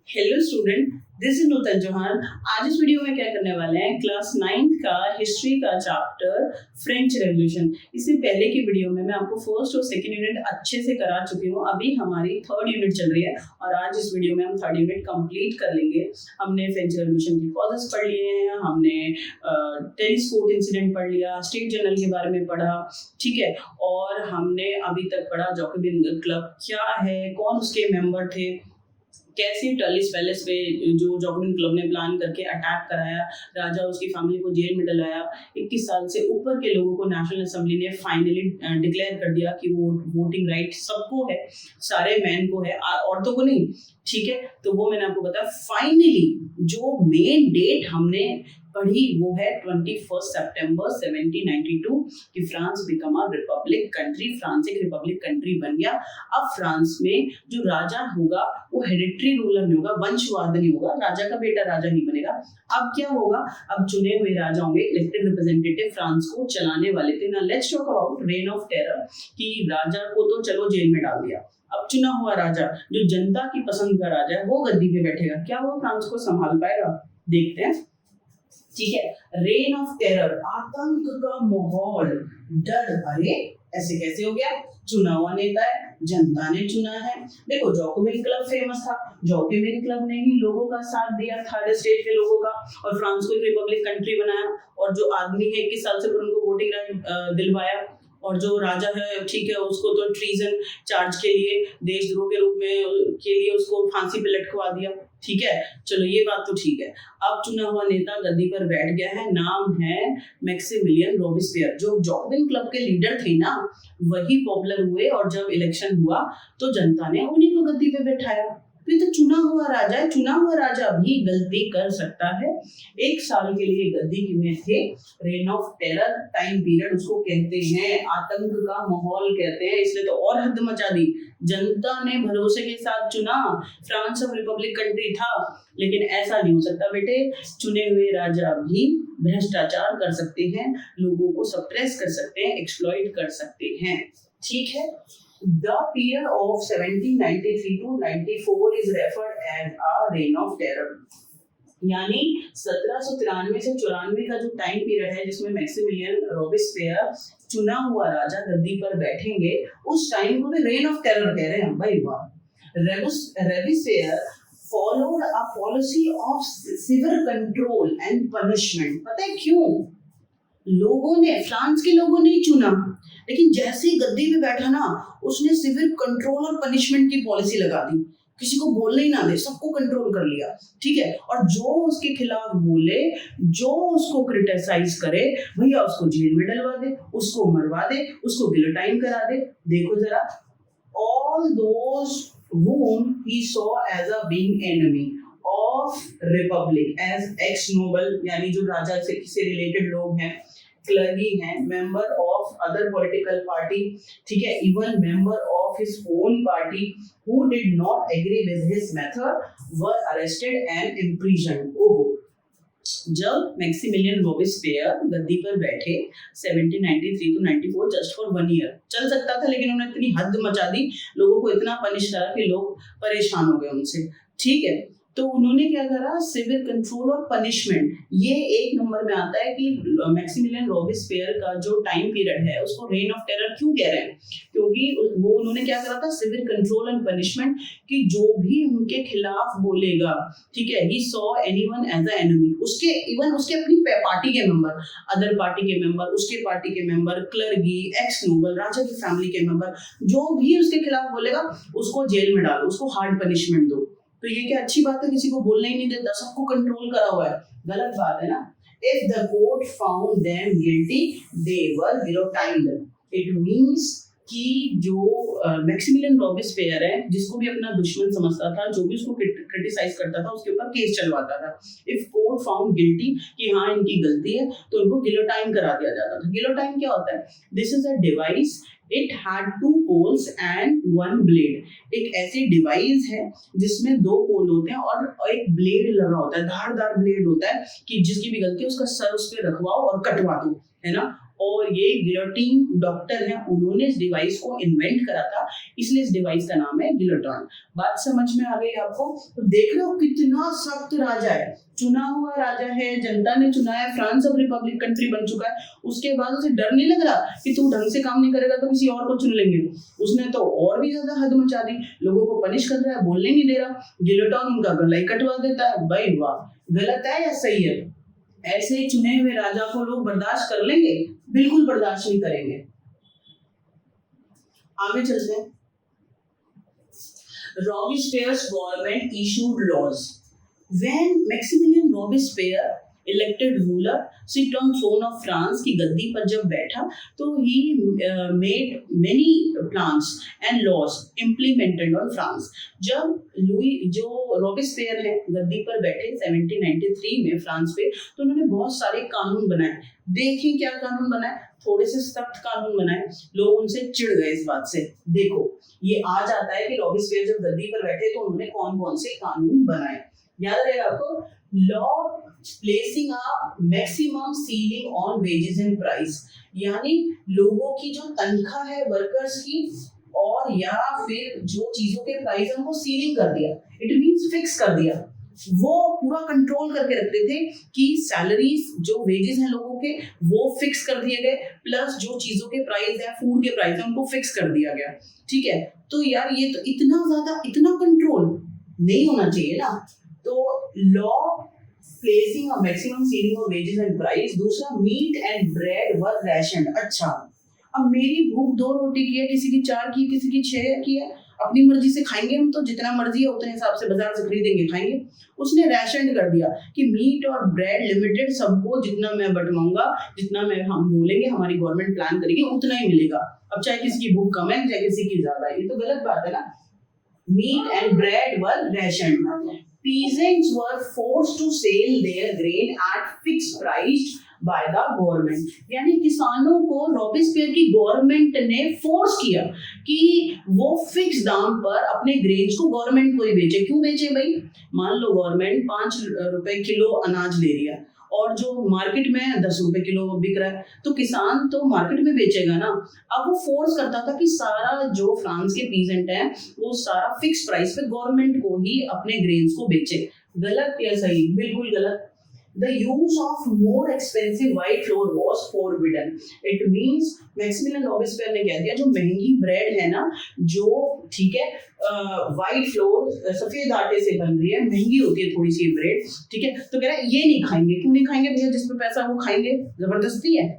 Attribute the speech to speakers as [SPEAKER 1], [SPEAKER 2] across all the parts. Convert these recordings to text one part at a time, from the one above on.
[SPEAKER 1] Hello student, this is नूतन चौहान। आज इस video में क्या करने वाले हैं, क्लास 9th का हिस्ट्री का चैप्टर फ्रेंच रेवोल्यूशन। इससे पहले की वीडियो में मैं आपको फर्स्ट और सेकंड यूनिट अच्छे से करा चुकी हूँ। अभी हमारी थर्ड यूनिट चल रही है और आज इस वीडियो में हम थर्ड यूनिट कंप्लीट कर लेंगे। हमने फ्रेंच रेवोल्यूशन की कॉजेस पढ़ लिए हैं, हमने टेनिस कोर्ट इंसिडेंट पढ़ लिया, स्टेट जनरल के बारे में पढ़ा, ठीक है। और हमने अभी तक पढ़ा जैकोबिन क्लब क्या है, कौन उसके मेंबर थे, कैसे टर्लिस पैलेस पे जो जैकोबिन क्लब ने प्लान करके अटैक कराया, राजा उसकी फैमिली को जेल में डलाया। 21 साल से ऊपर के लोगों को नेशनल असेंबली ने फाइनली डिक्लेयर कर दिया कि वो वोटिंग राइट सबको है, सारे मैन को है, औरतों को नहीं, ठीक है। तो वो मैंने आपको बताया। फाइनली जो मेन डेट हमने पढ़ी वो है 21 सितंबर 1792 कि France become a republic country. France एक रिपब्लिक कंट्री बन गया। अब फ्रांस में जो राजा होगा वो हेरिडिटरी रूलर नहीं होगा, वंशवाद नहीं होगा, राजा का बेटा राजा नहीं बनेगा। अब क्या होगा, अब चुने हुए राजा होंगे, इलेक्टेड रिप्रेजेंटेटिव फ्रांस को चलाने वाले थे ना। Let's talk about rain of terror कि राजा को तो चलो जेल में डाल दिया, अब चुना हुआ राजा जो जनता की पसंद का राजा है वो गद्दी पे बैठेगा, क्या वो फ्रांस को संभाल पाएगा? देखते हैं, ठीक है। रेन ऑफ टेरर, आतंक का माहौल, डर। अरे ऐसे कैसे हो गया? चुना हुआ नेता है, जनता ने चुना है। देखो जैकोबिन क्लब फेमस था, जैकोबिन क्लब ने ही लोगों का साथ दिया, थर्ड स्टेट के लोगों का, और फ्रांस को एक रिपब्लिक कंट्री बनाया। और जो आदमी है 21 साल से उनको वोटिंग राइट दिलवाया, और जो राजा है, ठीक है, उसको तो ट्रीजन चार्ज के लिए, देशद्रोह के रूप में के लिए उसको फांसी पे लटकवा दिया, ठीक है। चलो ये बात तो ठीक है। अब चुना हुआ नेता गद्दी पर बैठ गया है, नाम है मैक्सिमिलियन रॉबिस्पियर। जो जैकोबिन क्लब के लीडर थे ना, वही पॉपुलर हुए, और जब इलेक्शन हुआ तो जनता ने उन्हीं को गद्दी पे बैठाया। तो ये तो चुना हुआ राजा है, चुना हुआ राजा भी गलती कर सकता है। एक साल के लिए गद्दी में थे। Rain of terror time period उसको कहते हैं, आतंक का माहौल कहते हैं, इसलिए तो और हद मचा दी। जनता ने भरोसे के साथ चुना, फ्रांस अब रिपब्लिक कंट्री था। लेकिन ऐसा नहीं हो सकता बेटे, चुने हुए राजा भी भ्रष्टाचार कर सकते हैं, लोगों को सप्रेस कर सकते हैं, एक्सप्लॉइट कर सकते हैं, ठीक है। The period of 1793 to 94 is referred as a reign of terror. यानी 1793 से 94 का जो टाइम पीरियड है जिसमें मैक्सिमिलियन रॉबिस्पियर चुना हुआ राजा गद्दी पर बैठेंगे, उस टाइम को भी रेन ऑफ टेरर कह रहे हैं भाई। वाह। Robespierre followed a policy of severe control and punishment। पता है क्यों? लोगों ने, फ्रांस के लोगों ने ही चुना, लेकिन जैसे ही गद्दी पे बैठा ना, उसने सिविल कंट्रोल और पनिशमेंट की पॉलिसी लगा दी, किसी को बोलने ही ना दे, सबको कंट्रोल कर लिया, ठीक है। और जो उसके खिलाफ बोले, जो उसको क्रिटिसाइज करे, भैया उसको जेल में डलवा दे, उसको मरवा दे, उसको गिलोटाइन करा दे। देखो जरा, all those whom he saw as a being enemy of republic as ex noble, यानी जो राजा से रिलेटेड लोग हैं, क्लर्गी हैं, member of other political party, ठीक है, even member of his own party who did not agree with his method were arrested and imprisoned. ओहो, जब मैक्सिमिलियन रॉबिस्पियर गद्दी पर बैठे 1793 to 94, जस्ट फॉर 1 ईयर चल सकता था, लेकिन उन्होंने इतनी हद मचा दी, लोगों को इतना पनिश करा कि लोग परेशान हो गए उनसे, ठीक है। तो उन्होंने क्या करा, सिविल कंट्रोल और पनिशमेंट। ये एक नंबर में आता है कि मैक्सिमिलियन रॉबिस्पियर का जो टाइम पीरियड है उसको रेन ऑफ टेरर क्यों कह रहे हैं, क्योंकि वो उन्होंने क्या करा था, सिविल कंट्रोल एंड पनिशमेंट, कि जो भी उनके खिलाफ बोलेगा, ठीक है, he saw anyone as a enemy. उसके इवन उसके अपनी पार्टी के मेंबर, अदर पार्टी के मेंबर, उसके पार्टी के मेंबर, क्लर्गी, एक्स नोबल, राजा की फैमिली के मेंबर, जो भी उसके खिलाफ बोलेगा उसको जेल में डालो, उसको हार्ड पनिशमेंट दो। तो ये क्या अच्छी बात है? किसी को बोलने ही नहीं देता, सबको कंट्रोल करा हुआ है, गलत बात है ना। If the court found them guilty, they were guillotined. It means कि जो मैक्सिमिलियन रॉबिस्पियर है, जिसको भी अपना दुश्मन समझता था, जो भी उसको क्रिटिसाइज करता था, उसके ऊपर केस चलवाता था। इफ कोर्ट फाउंड गिल्टी कि हाँ इनकी गलती है, तो उनको गिलोटाइन करा दिया जाता था। गिलोटाइन क्या होता है? This is a device, it had 2 poles and 1 blade। एक ऐसी डिवाइस है जिसमें 2 पोल होते हैं और एक ब्लेड लगा होता है, धारदार ब्लेड होता है, कि जिसकी भी गलती है उसका सर उस पर रखवाओ और कटवा दो, है ना। और ये गिलोटिन डॉक्टर हैं, उन्होंने इस डिवाइस को इन्वेंट करा था, इसलिए इस डिवाइस का नाम है गिलोटॉन। बात समझ में आ गई आपको? तो देख रहे हो कितना सख्त राजा है, चुना हुआ राजा है, जनता ने चुना है, फ्रांस अब रिपब्लिक कंट्री बन चुका है, उसके बाद उसे डर नहीं लग रहा कि तू ढंग से काम नहीं करेगा तो किसी और को चुन लेंगे। उसने तो और भी ज्यादा हद मचा दी, लोगों को पनिश कर रहा है, बोलने नहीं दे रहा, गिलोटॉन उनका गला ही कटवा देता है। भाई वाह, गलत है या सही है? ऐसे ही चुने हुए राजा को लोग बर्दाश्त कर लेंगे? बिल्कुल बर्दाश्त नहीं करेंगे। आगे चलते हैं। Robespierre's government issued laws. When Maximilien Robespierre, elected ruler, sit on throne of France की गद्दी पर जब बैठा तो he made many plans and laws implemented on France. जब लुई जो रॉबिस्पेयर है गद्दी पर बैठे 1793 में फ्रांस पे, तो उन्होंने बहुत सारे कानून बनाए। देखिए क्या कानून बनाए, थोड़े से सख्त कानून बनाए, लोग उनसे चिढ़ गए इस बात से। देखो ये आ जाता है कि रॉबिस्पेयर जब गद्दी पर बैठे तो उन्होंने कौन कौन से कानून बनाए, याद रहेगा आपको। Law placing a maximum ceiling on wages and price, यानी लोगों की जो तनख्वाह है वर्कर्स की, और या फिर जो चीजों के प्राइस है उनको सीलिंग कर दिया, इट मींस फिक्स कर दिया। वो पूरा कंट्रोल करके रखते थे कि सैलरीज जो वेजेस हैं लोगों के वो फिक्स कर दिए गए, प्लस जो चीजों के प्राइस है, फूड के प्राइस है, उनको फिक्स कर दिया गया। ठीक है, तो यार ये तो इतना ज्यादा, इतना कंट्रोल नहीं होना चाहिए ना। तो law placing a maximum ceiling of wages and price. दूसरा, मीट एंड ब्रेड वर रैशन्ड। अच्छा, अब मेरी भूख 2 रोटी की है, किसी की 4 की, किसी की 6 की है, अपनी मर्जी से खाएंगे हम, तो जितना मर्जी है उतने हिसाब से बाजार से खरीदेंगे खाएंगे। उसने रैशन कर दिया कि मीट और ब्रेड लिमिटेड, सबको जितना मैं बंटवाऊंगा, जितना मैं हम बोलेंगे, हमारी गवर्नमेंट प्लान करेगी उतना ही मिलेगा। अब चाहे किसी की भूख कम है चाहे किसी की ज्यादा है, ये तो गलत बात है ना। Meat and bread were rationed. Peasants were forced to sell their grain at fixed price by the government. यानी किसानों को रॉबिस्पेयर की गवर्नमेंट ने फोर्स किया कि वो फिक्स दाम पर अपने ग्रेन्स को गवर्नमेंट को ही बेचे। क्यों बेचे भाई? मान लो गवर्नमेंट 5 रुपए किलो अनाज ले रही है और जो मार्केट में 10 रुपए किलो बिक रहा है, तो किसान तो मार्केट में बेचेगा ना। अब वो फोर्स करता था कि सारा जो फ्रांस के पीजेंट हैं वो सारा फिक्स प्राइस पे गवर्नमेंट को ही अपने ग्रेन्स को बेचे। गलत या सही? बिल्कुल गलत। The use of more expensive white flour was forbidden. It means Maximilien Robespierre ने कह दिया जो महंगी ब्रेड है ना, जो ठीक है व्हाइट फ्लोर सफेद आटे से बन रही है, महंगी होती है थोड़ी सी ब्रेड, ठीक है, तो कह रहा है ये नहीं खाएंगे। क्यों नहीं खाएंगे भैया? जिसमें पैसा वो खाएंगे, जबरदस्ती है।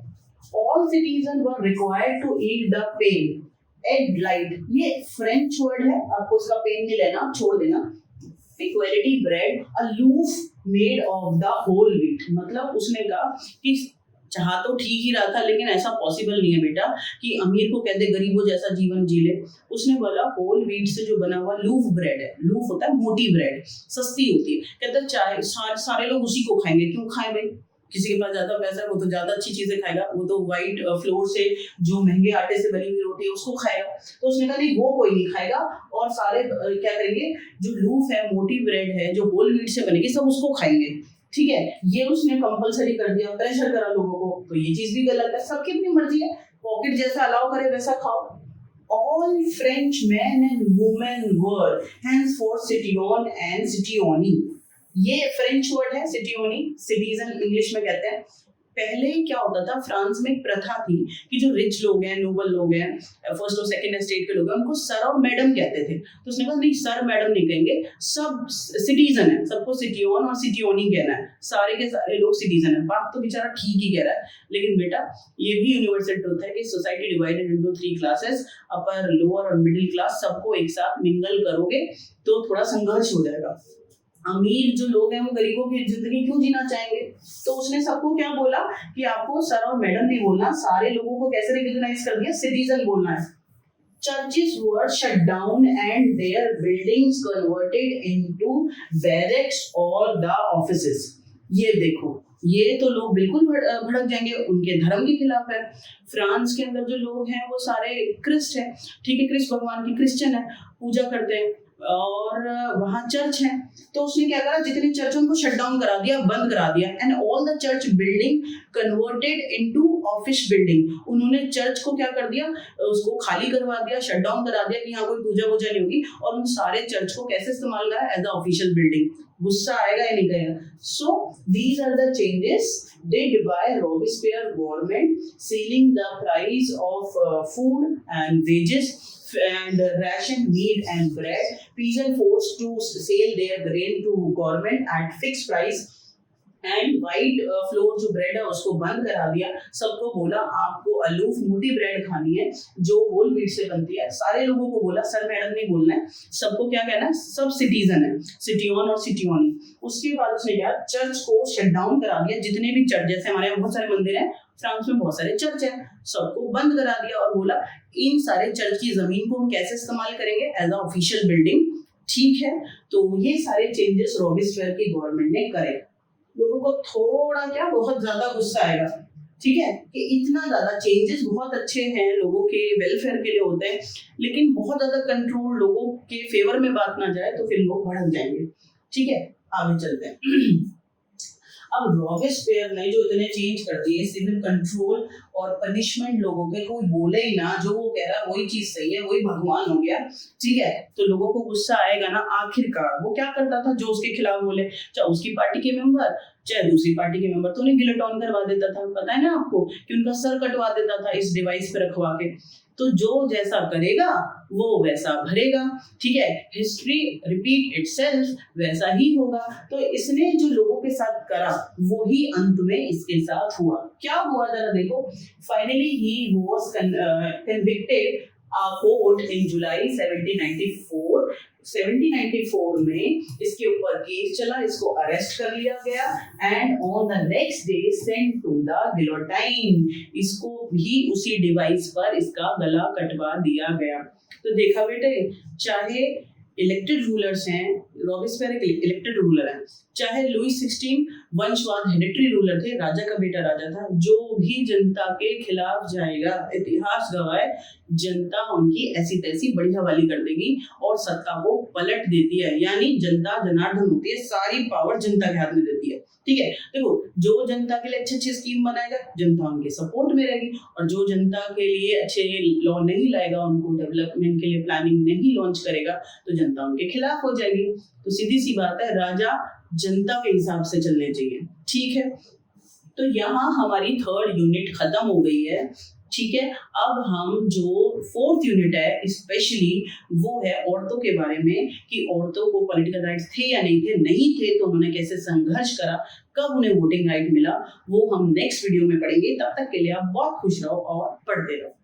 [SPEAKER 1] All citizens were required to eat the pain. Egg light, ये फ्रेंच वर्ड है, आपको इसका पेन नहीं लेना, छोड़ देना। Equality bread, a loaf made of the whole wheat. मतलब उसने कहा कि चाहा तो ठीक ही रहा था, लेकिन ऐसा पॉसिबल नहीं है बेटा कि अमीर को कहते गरीबों जैसा जीवन जी ले। उसने बोला होल व्हीट से जो बना हुआ लूफ ब्रेड है, लूफ होता है मोटी ब्रेड, सस्ती होती है, कहता है चाहे सारे लोग उसी को खाएंगे। क्यों खाएं भाई? किसी के पास ज्यादा पैसा है वो तो ज्यादा अच्छी चीजें खाएगा, वो तो व्हाइट फ्लोर से जो महंगे आटे से बनी हुई रोटी है उसको खाएगा। तो उसने कहा नहीं, वो कोई नहीं खाएगा, और सारे क्या करेंगे, जो लूफ है, मोटी ब्रेड है, जो होल व्हीट से बनेगी, सब उसको खाएंगे। ठीक है, ये उसने कंपलसरी कर दिया, प्रेशर करा लोगों को। तो ये चीज भी गलत है, सबकी अपनी मर्जी है, पॉकेट जैसा अलाउ करे वैसा खाओ। All French men and women were henceforth citoyen and citoyenne. ये फ्रेंच वर्ड है सिटियोनी, सिटीजन इंग्लिश में कहते हैं। पहले क्या होता था, फ्रांस में एक प्रथा थी कि जो रिच लोग हैं, नोबल लोग हैं, फर्स्ट और सेकंड एस्टेट के लोग हैं, उनको सर और मैडम कहते थे। तो उसने कहा नहीं, सर मैडम नहीं कहेंगे, सब सिटीजन है, सबको सिटियोन और सिटियोनी कहना है, सारे के सारे लोग सिटीजन है। बात तो बेचारा ठीक ही कह रहा है, लेकिन बेटा ये भी यूनिवर्सल ट्रुथ है कि सोसाइटी डिवाइडेड इनटू 3 क्लासेस, अपर, लोअर और मिडिल क्लास। सबको एक साथ मिंगल करोगे तो थोड़ा संघर्ष हो जाएगा। अमीर जो लोग हैं वो गरीबों की जिंदगी क्यों जीना चाहेंगे? तो उसने सबको क्या बोला कि आपको सर और मैडम नहीं बोलना, सारे लोगों को कैसे रिकॉग्नाइज कर दिया, सिटीजन बोलना है। Churches were shut down and their buildings converted into barracks or the offices. ये देखो, ये तो लोग बिल्कुल भड़क जाएंगे, उनके धर्म के खिलाफ है। फ्रांस के अंदर जो लोग हैं वो सारे क्रिस्ट हैं, ठीक है, क्रिस्ट भगवान की क्रिश्चियन है, पूजा करते हैं। और वहाँ चर्च है, तो उसने क्या करा, जितने चर्च उनको शट डाउन करा दिया, बंद करा दिया, and all the church building converted into office building. उन्होंने चर्च को क्या कर दिया, उसको खाली करवा दिया, शट डाउन करा दिया कि यहाँ कोई पूजा वूजा नहीं होगी, और उन सारे चर्च को कैसे इस्तेमाल करा, एज अ ऑफिशियल बिल्डिंग। गुस्सा आएगा या नहीं आएगा? So these are the changes did by Robespierre government, sealing the price of food and wages and ration meat and bread. Peasant forced to sell their grain to government at fixed price and white floor जो bread है उसको बंद करा दिया। सबको बोला आपको aloof मोटी ब्रेड खानी है जो होल व्हीट से बनती है। सारे लोगों को बोला, सर मैडम नहीं बोलना है, सबको क्या कहना है, सब सिटीजन है, सिटीजन और सिटीजनी। उसके बाद उसने क्या, चर्च को शट डाउन करा दिया। जितने भी चर्च, जैसे हमारे यहाँ बहुत सारे मंदिर हैं, फ्रांस में बहुत सारे चर्च है, सबको बंद करा दिया और बोला इन सारे चर्च की जमीन को हम कैसे इस्तेमाल करेंगे, एज अ ऑफिशियल बिल्डिंग। ठीक है, तो ये सारे चेंजेस रॉबिस्पियर की गवर्नमेंट ने करे। लोगों को थोड़ा क्या, बहुत ज्यादा गुस्सा आएगा, ठीक है, कि इतना ज्यादा चेंजेस बहुत अच्छे हैं, लोगों के वेलफेयर के लिए होते हैं, लेकिन बहुत ज्यादा कंट्रोल लोगों के फेवर में बात ना जाए तो फिर लोग भड़क जाएंगे। ठीक है, आगे चलते हैं। अब रॉबिस्पियर ने जो इतने चेंज कर दिए, सिविल कंट्रोल और पनिशमेंट लोगों के, कोई बोले ही ना, जो वो कह रहा है वही चीज सही है, वही भगवान हो गया। ठीक है, तो लोगों को गुस्सा आएगा ना। आखिरकार वो क्या करता था, जो उसके खिलाफ बोले, चाहे उसकी पार्टी के मेंबर चाहे दूसरी पार्टी के मेंबर, तो उन्हें गिलोटॉन करवा देता था। पता है ना आपको कि उनका सर कटवा देता था इस डिवाइस पे रखवा के। तो जो जैसा करेगा वो वैसा भरेगा। ठीक है, हिस्ट्री रिपीट इटसेल्फ, वैसा ही होगा। तो इसने जो लोगों के साथ करा वो ही अंत में इसके साथ हुआ। क्या हुआ जरा देखो। Finally he was convicted court in July 1794। 1794 में इसके ऊपर केस चला, इसको अरेस्ट कर लिया गया and on the next day sent to the guillotine. इसको भी उसी डिवाइस पर इसका गला कटवा दिया गया। तो देखा बेटे, चाहे इलेक्टेड रूलर्स हैं, रॉबिस्पियर एक इलेक्टेड रूलर है, चाहे लुई 16 वंशवाद हेरिडिटरी रूलर थे, राजा का बेटा राजा था, जो भी जनता के खिलाफ जाएगा, इतिहास गवाह है, जनता उनकी ऐसी तैसी बढ़िया वाली कर देगी और सत्ता को पलट देती है। यानी जनता जनार्दन होती है, सारी पावर जनता के हाथ में देती है। ठीक है, देखो, जो जनता के लिए अच्छी अच्छी स्कीम बनाएगा, जनता उनके सपोर्ट में रहेगी, और जो जनता के लिए अच्छे लॉ नहीं लाएगा, उनको डेवलपमेंट के लिए प्लानिंग नहीं लॉन्च करेगा, तो जनता उनके खिलाफ हो जाएगी। तो सीधी सी बात है, राजा जनता के हिसाब से चलने चाहिए। ठीक है, तो यहाँ हमारी थर्ड यूनिट खत्म हो गई है। ठीक है, अब हम जो फोर्थ यूनिट है स्पेशली वो है औरतों के बारे में, कि औरतों को पॉलिटिकल राइट्स थे या नहीं थे, नहीं थे तो उन्होंने कैसे संघर्ष करा, कब उन्हें वोटिंग राइट मिला, वो हम नेक्स्ट वीडियो में पढ़ेंगे। तब तक के लिए आप बहुत खुश रहो और पढ़ते रहो।